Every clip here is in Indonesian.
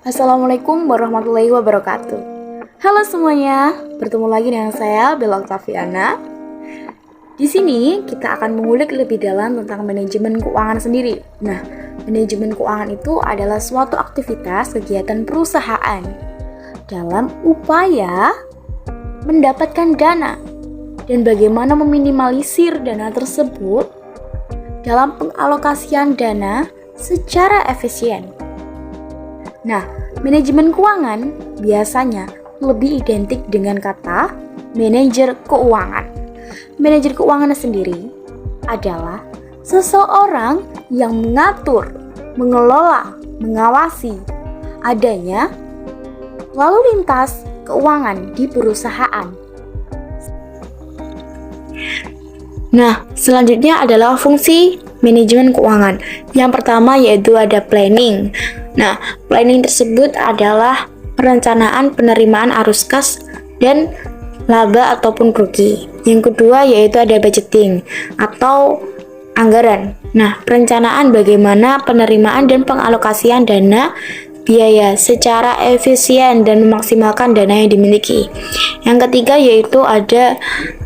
Assalamualaikum warahmatullahi wabarakatuh. Halo semuanya, bertemu lagi dengan saya Bella Octaviana. Di sini kita akan mengulik lebih dalam tentang manajemen keuangan sendiri. Nah, manajemen keuangan itu adalah suatu aktivitas kegiatan perusahaan dalam upaya mendapatkan dana dan bagaimana meminimalisir dana tersebut dalam pengalokasian dana secara efisien. Nah, manajemen keuangan biasanya lebih identik dengan kata manajer keuangan. Manajer keuangan sendiri adalah seseorang yang mengatur, mengelola, mengawasi adanya lalu lintas keuangan di perusahaan. Nah, selanjutnya adalah fungsi manajemen keuangan. Yang pertama yaitu ada planning. Nah, planning tersebut adalah perencanaan penerimaan arus kas dan laba ataupun rugi. Yang kedua yaitu ada budgeting atau anggaran. Nah, perencanaan bagaimana penerimaan dan pengalokasian dana biaya secara efisien dan memaksimalkan dana yang dimiliki. Yang ketiga yaitu ada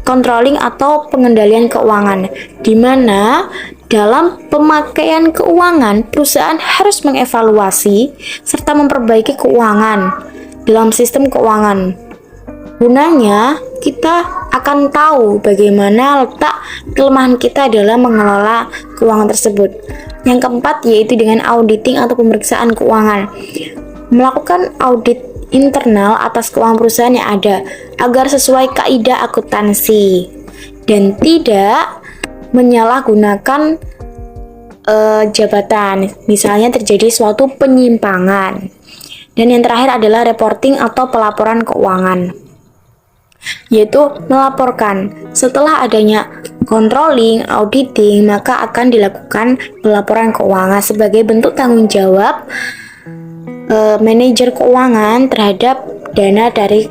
controlling atau pengendalian keuangan, di mana dalam pemakaian keuangan, perusahaan harus mengevaluasi serta memperbaiki keuangan dalam sistem keuangan. Gunanya, kita akan tahu bagaimana letak kelemahan kita dalam mengelola keuangan tersebut. Yang keempat yaitu dengan auditing atau pemeriksaan keuangan. Melakukan audit internal atas keuangan perusahaan yang ada agar sesuai kaidah akuntansi dan tidak menyalahgunakan jabatan, misalnya terjadi suatu penyimpangan. Dan yang terakhir adalah reporting atau pelaporan keuangan, yaitu melaporkan setelah adanya controlling, auditing, maka akan dilakukan pelaporan keuangan sebagai bentuk tanggung jawab manajer keuangan terhadap dana dari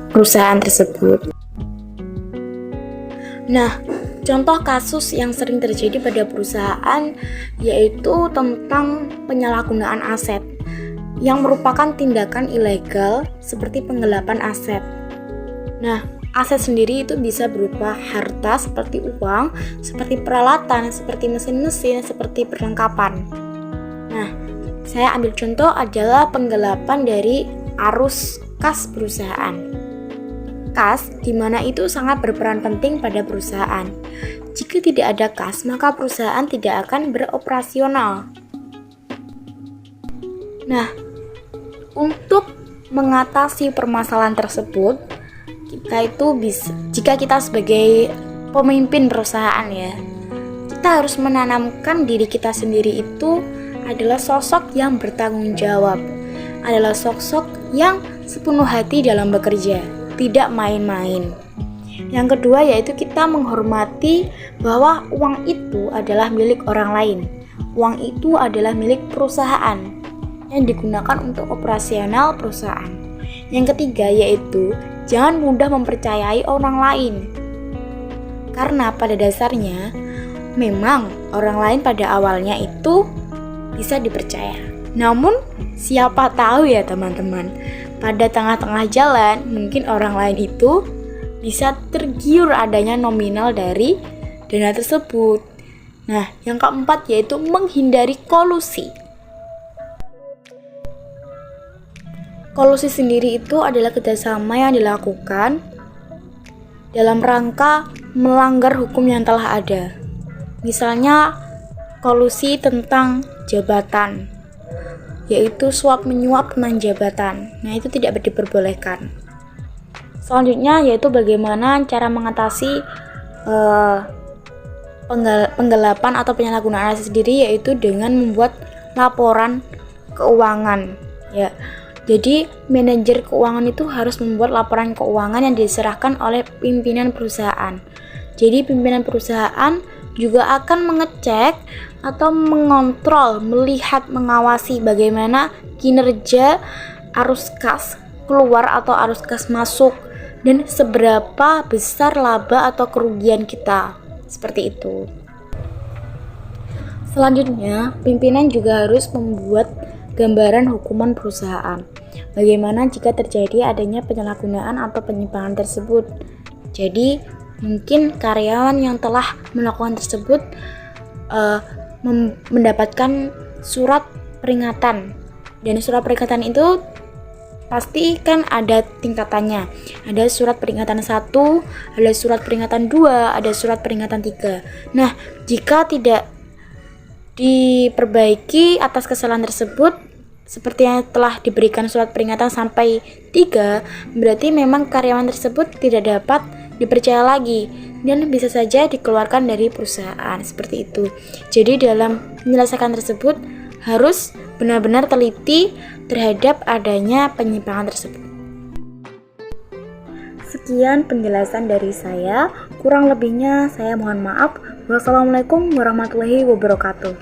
perusahaan tersebut. Nah, contoh kasus yang sering terjadi pada perusahaan yaitu tentang penyalahgunaan aset yang merupakan tindakan ilegal seperti penggelapan aset. Nah, aset sendiri itu bisa berupa harta seperti uang, seperti peralatan, seperti mesin-mesin, seperti perlengkapan. Nah, saya ambil contoh adalah penggelapan dari arus kas perusahaan. Kas, di mana itu sangat berperan penting pada perusahaan. Jika tidak ada kas, maka perusahaan tidak akan beroperasional. Nah, untuk mengatasi permasalahan tersebut, jika kita sebagai pemimpin perusahaan ya, kita harus menanamkan diri kita sendiri itu adalah sosok yang bertanggung jawab, adalah sosok yang sepenuh hati dalam bekerja, tidak main-main. Yang kedua yaitu kita menghormati bahwa uang itu adalah milik orang lain. Uang itu adalah milik perusahaan yang digunakan untuk operasional perusahaan. Yang ketiga yaitu jangan mudah mempercayai orang lain. Karena pada dasarnya memang orang lain pada awalnya itu bisa dipercaya. Namun siapa tahu ya teman-teman, pada tengah-tengah jalan mungkin orang lain itu bisa tergiur adanya nominal dari dana tersebut. Nah, yang keempat yaitu menghindari kolusi. Kolusi sendiri itu adalah kerjasama yang dilakukan dalam rangka melanggar hukum yang telah ada. Misalnya kolusi tentang jabatan, yaitu suap menyuap tentang jabatan. Nah, itu tidak diperbolehkan. Selanjutnya yaitu bagaimana cara mengatasi penggelapan atau penyalahgunaan aset sendiri, yaitu dengan membuat laporan keuangan ya. Jadi manajer keuangan itu harus membuat laporan keuangan yang diserahkan oleh pimpinan perusahaan. Jadi pimpinan perusahaan juga akan mengecek atau mengontrol, melihat, mengawasi bagaimana kinerja arus kas keluar atau arus kas masuk dan seberapa besar laba atau kerugian kita. Seperti itu. Selanjutnya, pimpinan juga harus membuat gambaran hukuman perusahaan. Bagaimana jika terjadi adanya penyalahgunaan atau penyimpangan tersebut? Jadi, mungkin karyawan yang telah melakukan tersebut mendapatkan surat peringatan, dan surat peringatan itu pasti kan ada tingkatannya. Ada surat peringatan 1, ada surat peringatan 2, ada surat peringatan 3. Nah, jika tidak diperbaiki atas kesalahan tersebut, seperti yang telah diberikan surat peringatan sampai 3, berarti memang karyawan tersebut tidak dapat dipercaya lagi dan bisa saja dikeluarkan dari perusahaan, seperti itu. Jadi dalam menyelesaikan tersebut harus benar-benar teliti terhadap adanya penyimpangan tersebut. Sekian penjelasan dari saya, kurang lebihnya saya mohon maaf. Wassalamualaikum warahmatullahi wabarakatuh.